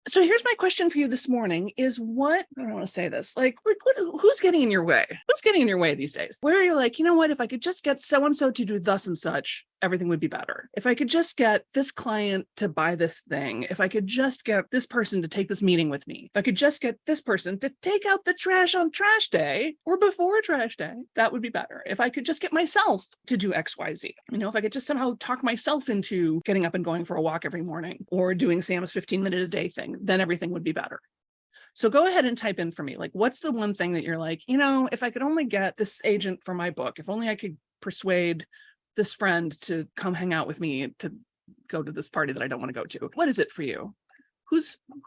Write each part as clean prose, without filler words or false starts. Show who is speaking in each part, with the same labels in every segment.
Speaker 1: So here's my question for you this morning is what, I don't want to say this, who's getting in your way? Who's getting in your way these days? Where you're like, you know what, if I could just get so-and-so to do thus and such, everything would be better. If I could just get this client to buy this thing, if I could just get this person to take this meeting with me, if I could just get this person to take out the trash on trash day or before trash day, that would be better. If I could just get myself to do XYZ, if I could just somehow talk myself into getting up and going for a walk every morning or doing Sam's 15-minute a day thing, then everything would be better. So go ahead and type in for me, what's the one thing that you're like, if I could only get this agent for my book, if only I could persuade this friend to come hang out with me to go to this party that I don't want to go to. What is it for you? Who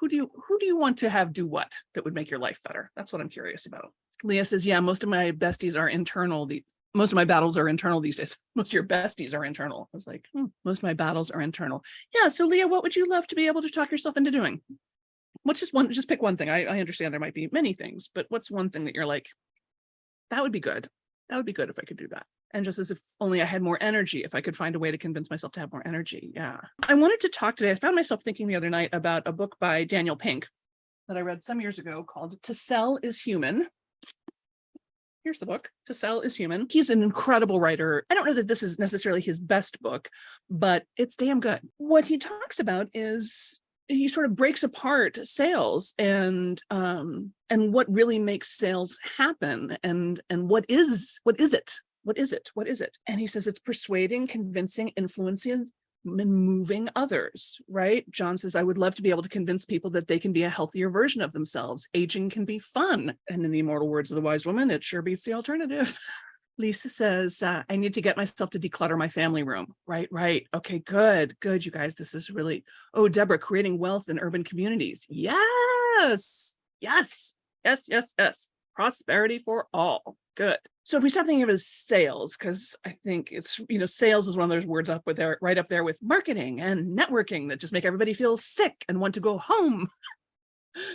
Speaker 1: do you want to have do what that would make your life better? That's what I'm curious about. Leah says, yeah, most of my besties are internal. Most of my battles are internal these days. Most of your besties are internal. I was like, most of my battles are internal. Yeah. So Leah, what would you love to be able to talk yourself into doing? What's just pick one thing. I understand there might be many things, but what's one thing that you're like, that would be good. That would be good if I could do that. And just as if only I had more energy, if I could find a way to convince myself to have more energy. Yeah. I wanted to talk today. I found myself thinking the other night about a book by Daniel Pink that I read some years ago called To Sell is Human. Here's the book, To Sell is Human. He's an incredible writer. I don't know that this is necessarily his best book, but it's damn good. What he talks about is he sort of breaks apart sales and what really makes sales happen and what is it? What is it? And he says it's persuading, convincing, influencing, and moving others, right? John says, I would love to be able to convince people that they can be a healthier version of themselves. Aging can be fun. And in the immortal words of the wise woman, it sure beats the alternative. Lisa says, I need to get myself to declutter my family room. Right. Okay, good, you guys. This is really, Deborah, creating wealth in urban communities. Yes. Prosperity for all. Good. So if we stop thinking of it as sales, because I think it's, sales is one of those words right up there with marketing and networking that just make everybody feel sick and want to go home.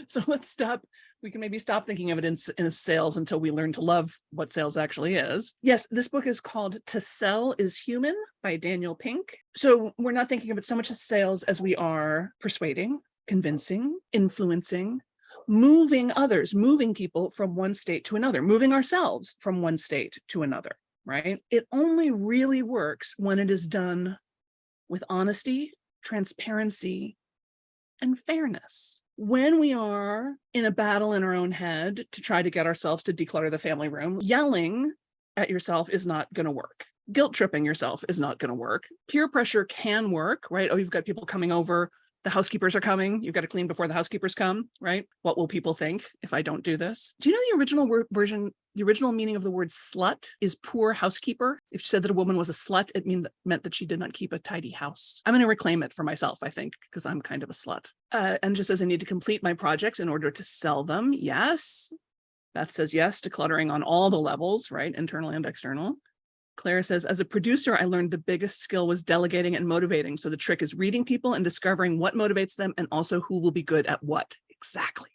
Speaker 1: So let's stop. We can maybe stop thinking of it in sales until we learn to love what sales actually is. Yes, this book is called To Sell is Human by Daniel Pink. So we're not thinking of it so much as sales as we are persuading, convincing, influencing, moving others, moving people from one state to another, moving ourselves from one state to another, right? It only really works when it is done with honesty, transparency, and fairness. When we are in a battle in our own head to try to get ourselves to declutter the family room, yelling at yourself is not going to work. Guilt tripping yourself is not going to work. Peer pressure can work, right? You've got people coming over. The housekeepers are coming. You've got to clean before the housekeepers come, right? What will people think if I don't do this? Do you know the original version, the original meaning of the word slut is poor housekeeper? If you said that a woman was a slut, it meant that she did not keep a tidy house. I'm going to reclaim it for myself, I think, because I'm kind of a slut. And just as I need to complete my projects in order to sell them, yes. Beth says yes to cluttering on all the levels, right? Internal and external. Claire says, as a producer, I learned the biggest skill was delegating and motivating. So the trick is reading people and discovering what motivates them and also who will be good at what. Exactly,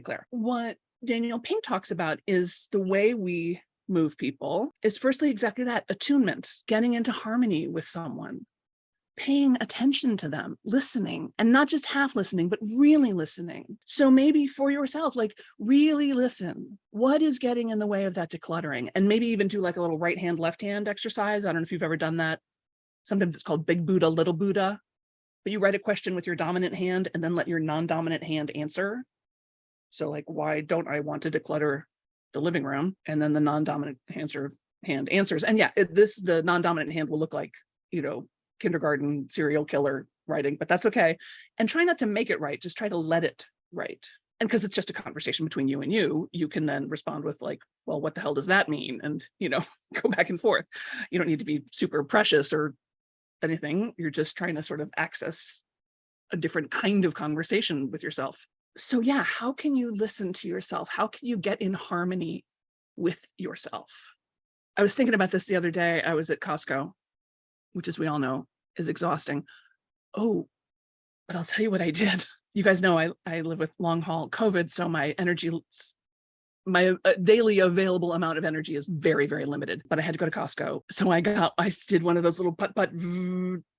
Speaker 1: Claire. What Daniel Pink talks about is the way we move people is firstly exactly that, attunement, getting into harmony with someone, paying attention to them, listening, and not just half listening, but really listening. So maybe for yourself, really listen. What is getting in the way of that decluttering? And maybe even do a little right hand, left hand exercise. I don't know if you've ever done that. Sometimes it's called Big Buddha, Little Buddha, but you write a question with your dominant hand and then let your non-dominant hand answer. So why don't I want to declutter the living room? And then the non-dominant hand answers. And yeah, the non-dominant hand will look like, kindergarten serial killer writing, but that's okay. And try not to make it right. Just try to let it right. And because it's just a conversation between you and you can then respond with well, what the hell does that mean? And, go back and forth. You don't need to be super precious or anything. You're just trying to sort of access a different kind of conversation with yourself. So yeah, how can you listen to yourself? How can you get in harmony with yourself? I was thinking about this the other day. I was at Costco, which, as we all know, is exhausting. Oh, but I'll tell you what I did. You guys know I live with long haul COVID, so my daily available amount of energy is very, very limited. But I had to go to Costco, so I did one of those little putt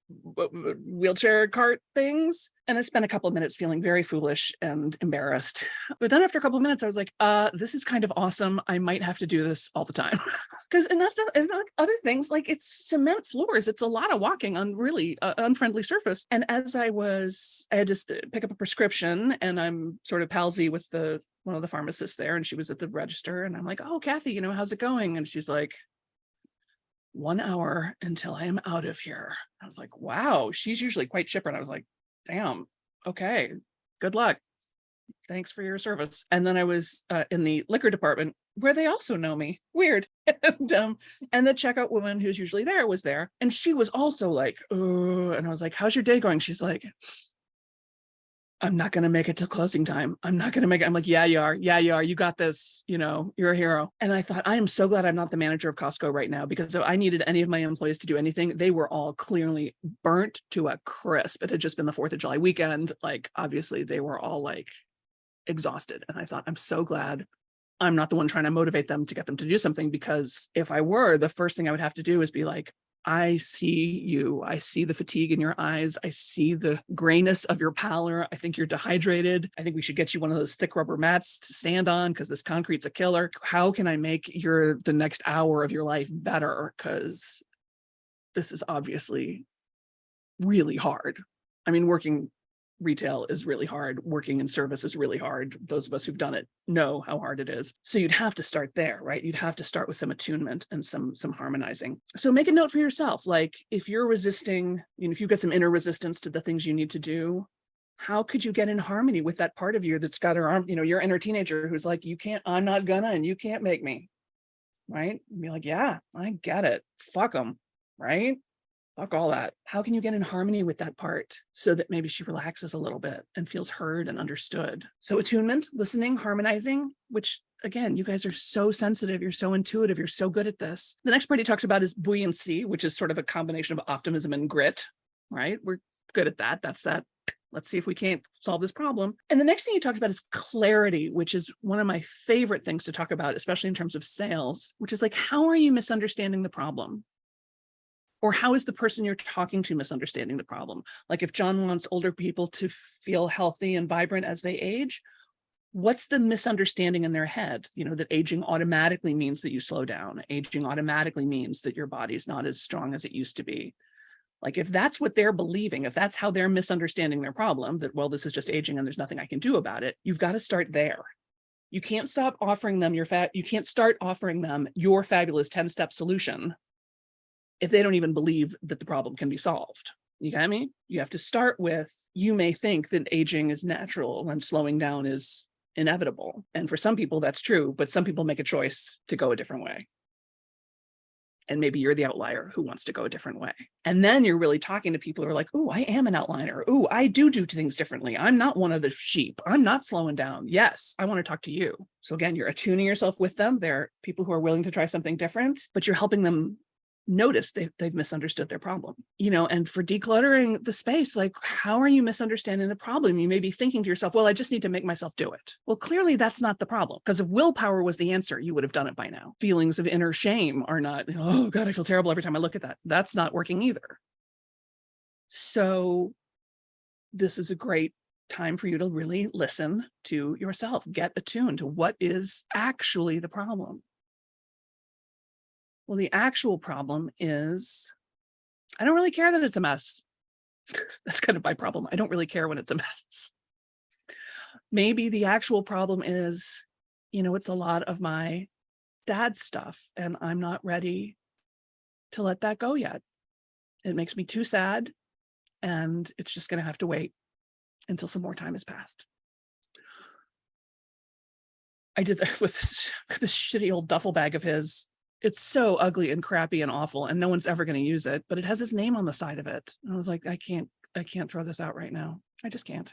Speaker 1: wheelchair cart things. And I spent a couple of minutes feeling very foolish and embarrassed. But then after a couple of minutes, I was like, this is kind of awesome. I might have to do this all the time. Because enough other things, like it's cement floors. It's a lot of walking on really unfriendly surface. And as I had to pick up a prescription, and I'm sort of palsy with one of the pharmacists there, and she was at the register, and I'm like, oh, Kathy, how's it going? And she's like, 1 hour until I am out of here. I was like, wow, she's usually quite chipper. And I was like, damn, okay, good luck. Thanks for your service. And then I was in the liquor department where they also know me. Weird. And the checkout woman who's usually there was there. And she was also like, oh, and I was like, how's your day going? She's like, I'm not going to make it till closing time. I'm not going to make it. I'm like, yeah, you are. Yeah, you are. You got this. You're a hero. And I thought, I am so glad I'm not the manager of Costco right now, because if I needed any of my employees to do anything, they were all clearly burnt to a crisp. It had just been the 4th of July weekend. Like, obviously they were all like exhausted. And I thought, I'm so glad I'm not the one trying to motivate them to get them to do something, because if I were, the first thing I would have to do is be like, I see you. I see the fatigue in your eyes. I see the grayness of your pallor. I think you're dehydrated. I think we should get you one of those thick rubber mats to stand on, because this concrete's a killer. How can I make the next hour of your life better? Because this is obviously really hard. I mean, working retail is really hard. Working in service is really hard. Those of us who've done it know how hard it is. So you'd have to start there, right? You'd have to start with some attunement and some harmonizing. So make a note for yourself. Like, if you're resisting, if you've got some inner resistance to the things you need to do, how could you get in harmony with that part of you that's got her arm, your inner teenager who's like, you can't, I'm not gonna, and you can't make me, right? And be like, yeah, I get it. Fuck them, right? Fuck all that. How can you get in harmony with that part so that maybe she relaxes a little bit and feels heard and understood? So attunement, listening, harmonizing, which again, you guys are so sensitive. You're so intuitive. You're so good at this. The next part he talks about is buoyancy, which is sort of a combination of optimism and grit, right? We're good at that. That's that. Let's see if we can't solve this problem. And the next thing he talks about is clarity, which is one of my favorite things to talk about, especially in terms of sales, which is like, how are you misunderstanding the problem? Or how is the person you're talking to misunderstanding the problem? Like, if John wants older people to feel healthy and vibrant as they age, what's the misunderstanding in their head? That aging automatically means that you slow down. Aging automatically means that your body's not as strong as it used to be. Like, if that's what they're believing, if that's how they're misunderstanding their problem, that, well, this is just aging and there's nothing I can do about it, you've got to start there. You can't stop offering them you can't start offering them your fabulous 10-step solution if they don't even believe that the problem can be solved. You got me? You have to start with, you may think that aging is natural and slowing down is inevitable. And for some people that's true, but some people make a choice to go a different way. And maybe you're the outlier who wants to go a different way. And then you're really talking to people who are like, oh, I am an outlier. Oh, I do things differently. I'm not one of the sheep. I'm not slowing down. Yes, I want to talk to you. So again, you're attuning yourself with them. They're people who are willing to try something different, but you're helping them notice they've misunderstood their problem, and for decluttering the space, like, how are you misunderstanding the problem? You may be thinking to yourself, well, I just need to make myself do it. Well, clearly that's not the problem, because if willpower was the answer, you would have done it by now. Feelings of inner shame are not, oh God, I feel terrible every time I look at that. That's not working either. So this is a great time for you to really listen to yourself, get attuned to what is actually the problem. Well, the actual problem is, I don't really care that it's a mess. That's kind of my problem. I don't really care when it's a mess. Maybe the actual problem is, it's a lot of my dad's stuff, and I'm not ready to let that go yet. It makes me too sad, and it's just going to have to wait until some more time has passed. I did that with this shitty old duffel bag of his. It's so ugly and crappy and awful, and no one's ever going to use it, but it has his name on the side of it. And I was like, I can't throw this out right now. I just can't.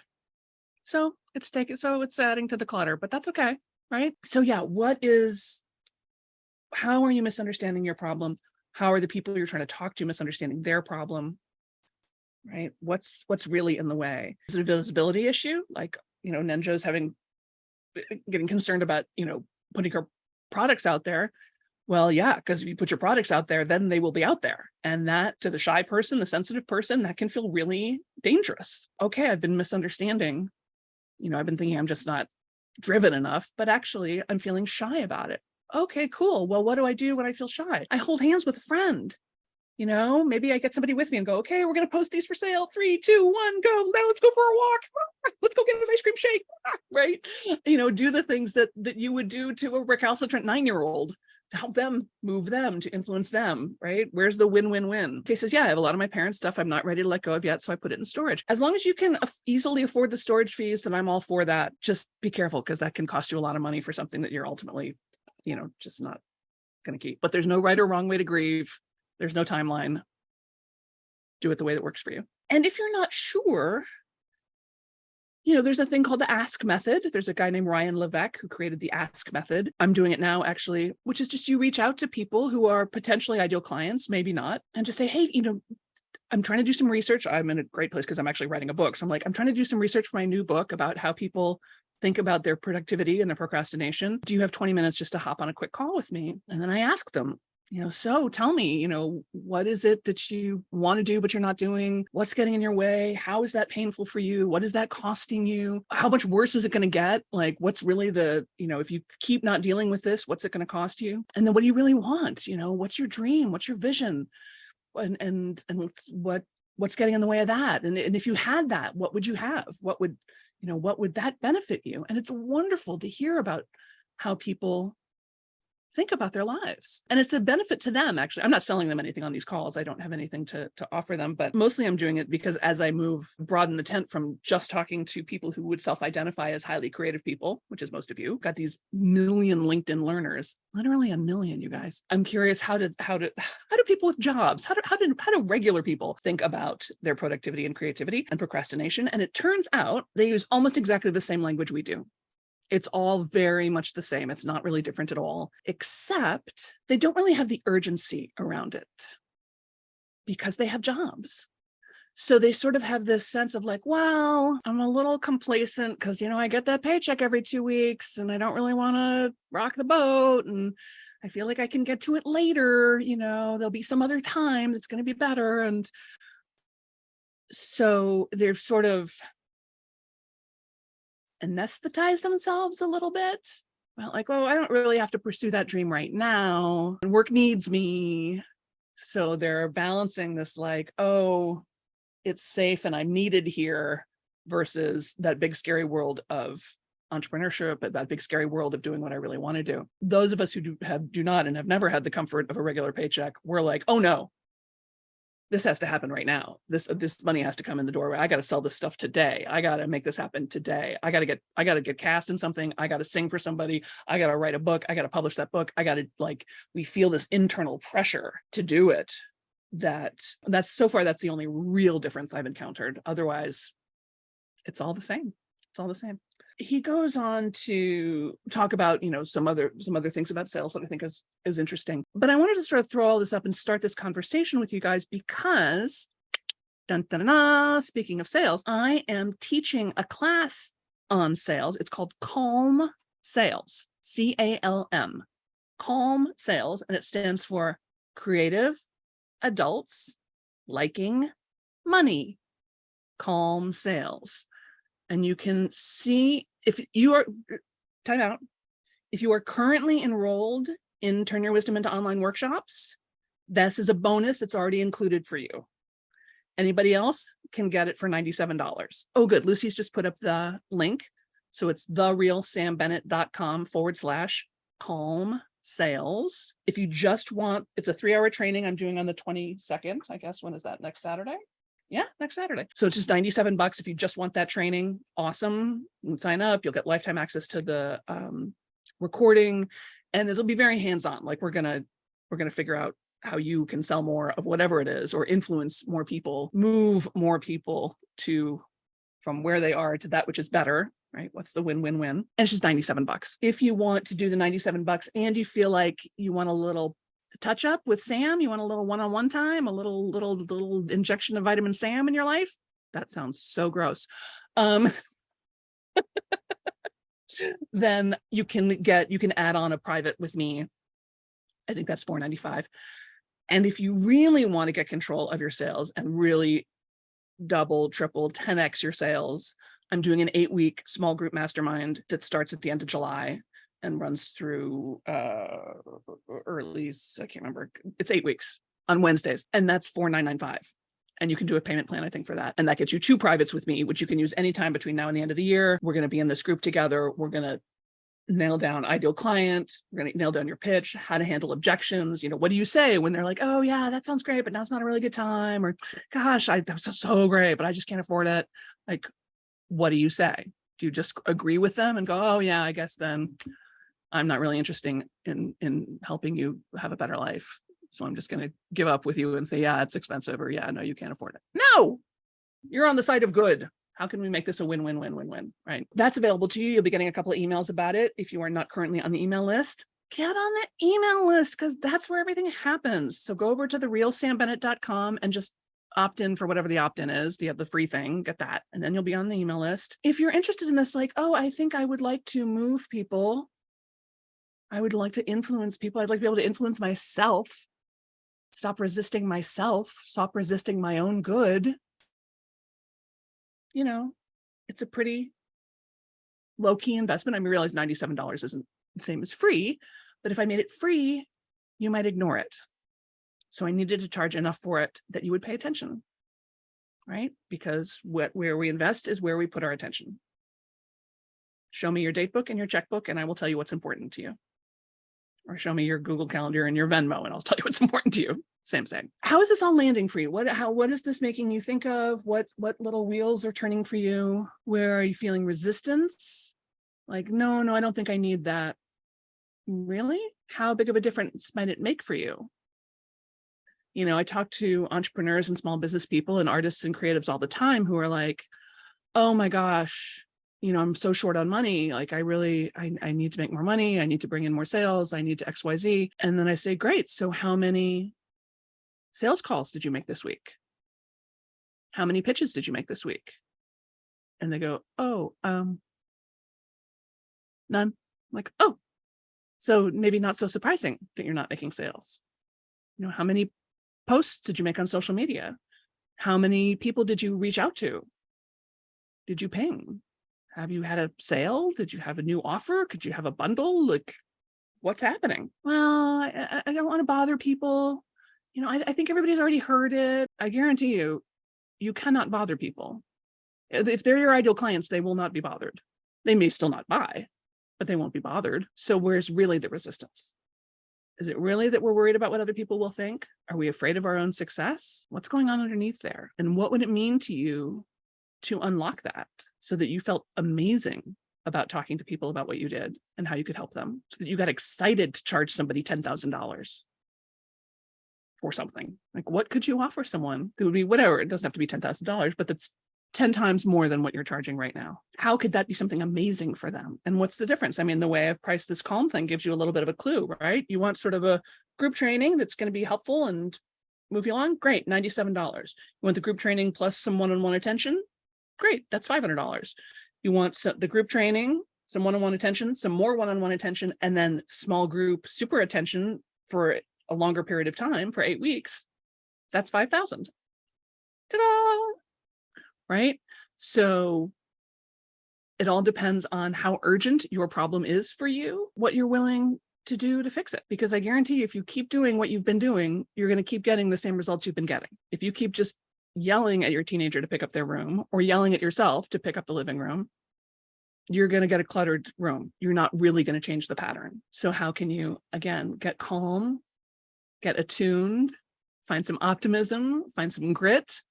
Speaker 1: So it's adding to the clutter, but that's okay. Right. So yeah, how are you misunderstanding your problem? How are the people you're trying to talk to misunderstanding their problem? Right. What's really in the way? Is it a visibility issue? Like, Nenjo's getting concerned about, putting her products out there. Well, yeah, because if you put your products out there, then they will be out there. And that, to the shy person, the sensitive person, that can feel really dangerous. Okay, I've been misunderstanding. I've been thinking I'm just not driven enough, but actually I'm feeling shy about it. Okay, cool. Well, what do I do when I feel shy? I hold hands with a friend. Maybe I get somebody with me and go, okay, we're going to post these for sale. 3, 2, 1, go. Now let's go for a walk. Let's go get an ice cream shake. Right. Do the things that you would do to a recalcitrant 9-year-old to help them, move them, to influence them. Right. Where's the win-win-win? Okay, says, yeah, I have a lot of my parents' stuff I'm not ready to let go of yet. So I put it in storage. As long as you can easily afford the storage fees, then I'm all for that. Just be careful, because that can cost you a lot of money for something that you're ultimately, just not going to keep. But there's no right or wrong way to grieve. There's no timeline. Do it the way that works for you. And if you're not sure, there's a thing called the ask method. There's a guy named Ryan Levesque who created the ask method. I'm doing it now, actually, which is just you reach out to people who are potentially ideal clients, maybe not, and just say, hey, I'm trying to do some research. I'm in a great place because I'm actually writing a book. So I'm like, I'm trying to do some research for my new book about how people think about their productivity and their procrastination. Do you have 20 minutes just to hop on a quick call with me? And then I ask them, so tell me, what is it that you want to do, but you're not doing? What's getting in your way? How is that painful for you? What is that costing you? How much worse is it going to get? Like, what's really if you keep not dealing with this, what's it going to cost you? And then what do you really want? What's your dream? What's your vision? And what's getting in the way of that? And if you had that, what would you have? What would that benefit you? And it's wonderful to hear about how people think about their lives. And it's a benefit to them, actually. I'm not selling them anything on these calls. I don't have anything to offer them, but mostly I'm doing it because as I broaden the tent from just talking to people who would self-identify as highly creative people, which is most of you, got these million LinkedIn learners, literally a million, you guys. I'm curious, how do people with jobs, how do regular people think about their productivity and creativity and procrastination? And it turns out they use almost exactly the same language we do. It's all very much the same. It's not really different at all, except they don't really have the urgency around it because they have jobs. So they sort of have this sense of like, well, I'm a little complacent because, I get that paycheck every 2 weeks and I don't really want to rock the boat. And I feel like I can get to it later. There'll be some other time that's going to be better. And so they're sort of anesthetize themselves a little bit. Well, like, I don't really have to pursue that dream right now. Work needs me. So they're balancing this like, oh, it's safe and I'm needed here versus that big scary world of entrepreneurship, that big scary world of doing what I really want to do. Those of us who do not and have never had the comfort of a regular paycheck, we're like, oh no, this has to happen right now. This money has to come in the doorway. I got to sell this stuff today. I got to make this happen today. I got to get cast in something. I got to sing for somebody. I got to write a book. I got to publish that book. We feel this internal pressure to do it. That's so far, that's the only real difference I've encountered. Otherwise, it's all the same. It's all the same. He goes on to talk about, some other things about sales that I think is interesting. But I wanted to sort of throw all this up and start this conversation with you guys because, dun, dun, dun, dun, speaking of sales, I am teaching a class on sales. It's called Calm Sales, CALM, Calm Sales, and it stands for Creative Adults Liking Money. Calm Sales. And you can see if you are, time out, if you are currently enrolled in Turn Your Wisdom into Online Workshops, this is a bonus. It's already included for you. Anybody else can get it for $97. Oh, good. Lucy's just put up the link. So it's therealsambennett.com/calm sales. If you just want, it's a 3-hour training I'm doing on the 22nd, I guess. When is that? Next Saturday? Yeah, next Saturday. So it's just $97 if you just want that training. Awesome. You can sign up. You'll get lifetime access to the recording, and it'll be very hands-on. Like we're gonna figure out how you can sell more of whatever it is, or influence more people, move more people from where they are to that which is better. Right? What's the win-win-win? And it's just $97. If you want to do the $97 and you feel like you want a little touch up with Sam, you want a little one-on-one time, a little injection of vitamin Sam in your life. That sounds so gross. Then you can add on a private with me I think that's $4.95. And if you really want to get control of your sales and really double, triple, 10x your sales, I'm doing an 8-week small group mastermind that starts at the end of July and runs through early, I can't remember. It's 8 weeks on Wednesdays, and that's $4,995. And you can do a payment plan, I think, for that. And that gets you 2 privates with me, which you can use anytime between now and the end of the year. We're going to be in this group together. We're going to nail down ideal client. We're going to nail down your pitch, how to handle objections. What do you say when they're like, oh yeah, that sounds great, but now it's not a really good time. Or gosh, that was so great, but I just can't afford it. Like, what do you say? Do you just agree with them and go, oh yeah, I guess then I'm not really interested in helping you have a better life. So I'm just going to give up with you and say, yeah, it's expensive, or yeah, no, you can't afford it. No, you're on the side of good. How can we make this a win-win-win-win-win, right? That's available to you. You'll be getting a couple of emails about it. If you are not currently on the email list, get on the email list, because that's where everything happens. So go over to therealsambennett.com and just opt in for whatever the opt-in is. Do you have the free thing? Get that. And then you'll be on the email list. If you're interested in this, like, oh, I think I would like to move people. I would like to influence people. I'd like to be able to influence myself. Stop resisting myself. Stop resisting my own good. It's a pretty low-key investment. I realize $97 isn't the same as free, but if I made it free, you might ignore it. So I needed to charge enough for it that you would pay attention, right? Because where we invest is where we put our attention. Show me your date book and your checkbook, and I will tell you what's important to you. Or show me your Google Calendar and your Venmo, and I'll tell you what's important to you. Same. How is this all landing for you? What is this making you think of? What little wheels are turning for you? Where are you feeling resistance? Like, no, I don't think I need that. Really? How big of a difference might it make for you? I talk to entrepreneurs and small business people and artists and creatives all the time who are like, oh my gosh, I'm so short on money. Like, I need to make more money. I need to bring in more sales. I need to XYZ. And then I say, great. So how many sales calls did you make this week? How many pitches did you make this week? And they go, oh, none. I'm like, oh, so maybe not so surprising that you're not making sales. How many posts did you make on social media? How many people did you reach out to? Did you ping? Have you had a sale? Did you have a new offer? Could you have a bundle? Like, what's happening? Well, I don't want to bother people. I think everybody's already heard it. I guarantee you, you cannot bother people. If they're your ideal clients, they will not be bothered. They may still not buy, but they won't be bothered. So where's really the resistance? Is it really that we're worried about what other people will think? Are we afraid of our own success? What's going on underneath there? And what would it mean to you to unlock that so that you felt amazing about talking to people about what you did and how you could help them, so that you got excited to charge somebody $10,000 for something? Like, what could you offer someone that would be whatever? It doesn't have to be $10,000, but that's 10 times more than what you're charging right now. How could that be something amazing for them? And what's the difference? I mean, the way I've priced this Calm thing gives you a little bit of a clue, right? You want sort of a group training that's going to be helpful and move you along? Great, $97. You want the group training plus some one-on-one attention? Great, that's $500. You want the group training, some one-on-one attention, some more one-on-one attention, and then small group super attention for a longer period of time for 8 weeks. That's $5,000. Ta-da! Right? So it all depends on how urgent your problem is for you, what you're willing to do to fix it. Because I guarantee you, if you keep doing what you've been doing, you're going to keep getting the same results you've been getting. If you keep just yelling at your teenager to pick up their room, or yelling at yourself to pick up the living room, you're going to get a cluttered room. You're not really going to change the pattern. So how can you, again, get calm, get attuned, find some optimism, find some grit,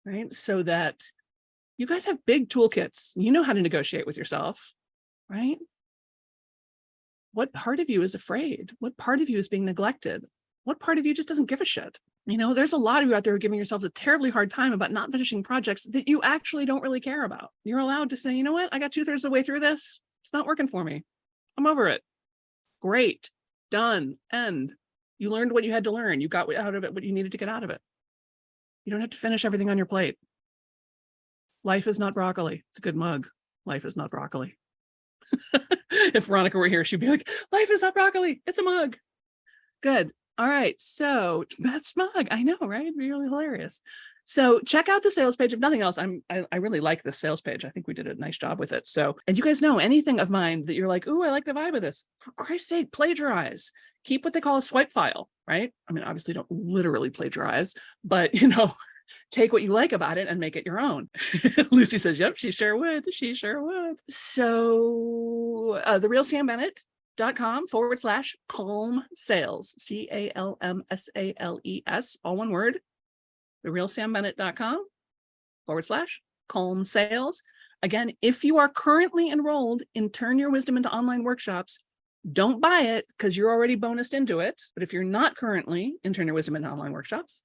Speaker 1: right? So that you guys have big toolkits. You know how to negotiate with yourself, right? What part of you is afraid? What part of you is being neglected? What part of you just doesn't give a shit? There's a lot of you out there who are giving yourselves a terribly hard time about not finishing projects that you actually don't really care about. You're allowed to say, you know what? I got 2/3 of the way through this. It's not working for me. I'm over it. Great. Done. End. You learned what you had to learn. You got out of it what you needed to get out of it. You don't have to finish everything on your plate. Life is not broccoli. It's a good mug. Life is not broccoli. If Veronica were here, she'd be like, life is not broccoli. It's a mug. Good. All right. So that's smug. I know, right? Really hilarious. So check out the sales page. If nothing else, I really like this sales page. I think we did a nice job with it. So, and you guys know anything of mine that you're like, oh, I like the vibe of this. For Christ's sake, plagiarize. Keep what they call a swipe file, right? I mean, obviously don't literally plagiarize, but take what you like about it and make it your own. Lucy says, yep, she sure would. She sure would. So therealsambennett.com/calm sales, CALMSALES, all one word. therealsambennett.com/calm sales. Again, if you are currently enrolled in Turn Your Wisdom into Online Workshops, don't buy it because you're already bonused into it. But if you're not currently in Turn Your Wisdom into Online Workshops,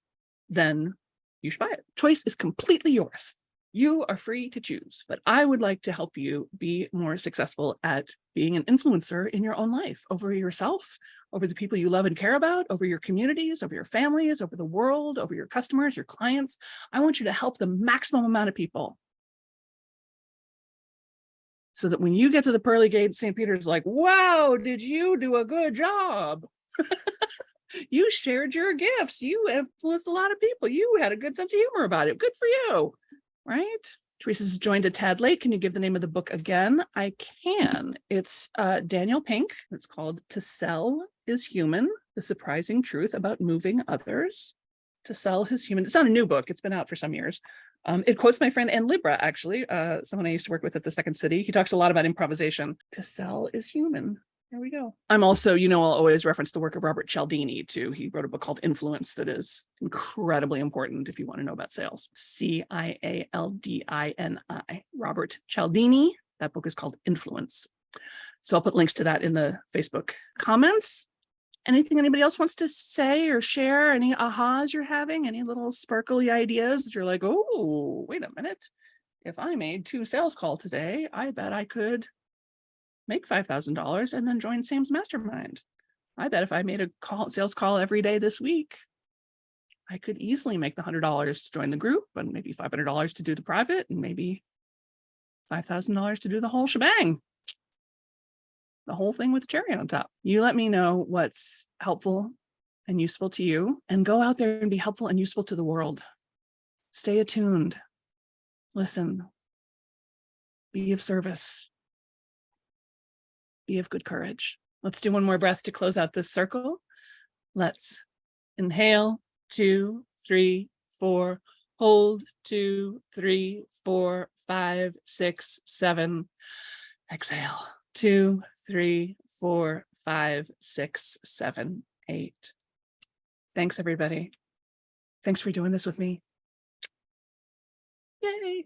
Speaker 1: then you should buy it. Choice is completely yours. You are free to choose, but I would like to help you be more successful at being an influencer in your own life, over yourself, over the people you love and care about, over your communities, over your families, over the world, over your customers, your clients. I want you to help the maximum amount of people so that when you get to the pearly gate, St. Peter's like, wow, did you do a good job? You shared your gifts. You influenced a lot of people. You had a good sense of humor about it. Good for you, right? Teresa's joined a tad late. Can you give the name of the book again? I can. It's Daniel Pink. It's called To Sell is Human, The Surprising Truth About Moving Others. To Sell is Human. It's not a new book. It's been out for some years. It quotes my friend Ann Libra, actually, someone I used to work with at the Second City. He talks a lot about improvisation. To Sell is Human. There we go. I'm also, I'll always reference the work of Robert Cialdini too. He wrote a book called Influence that is incredibly important if you want to know about sales. Cialdini. Robert Cialdini. That book is called Influence. So I'll put links to that in the Facebook comments. Anything anybody else wants to say or share? Any ahas you're having? Any little sparkly ideas that you're like, oh, wait a minute. If I made 2 sales calls today, I bet I could make $5,000 and then join Sam's mastermind. I bet if I made a sales call every day this week, I could easily make the $100 to join the group, and maybe $500 to do the private, and maybe $5,000 to do the whole shebang. The whole thing with the cherry on top. You let me know what's helpful and useful to you, and go out there and be helpful and useful to the world. Stay attuned. Listen. Be of service. Be of good courage. Let's do one more breath to close out this circle. Let's inhale, 2, 3, 4, hold, 2, 3, 4, 5, 6, 7. Exhale, 2, 3, 4, 5, 6, 7, 8. Thanks, everybody. Thanks for doing this with me. Yay.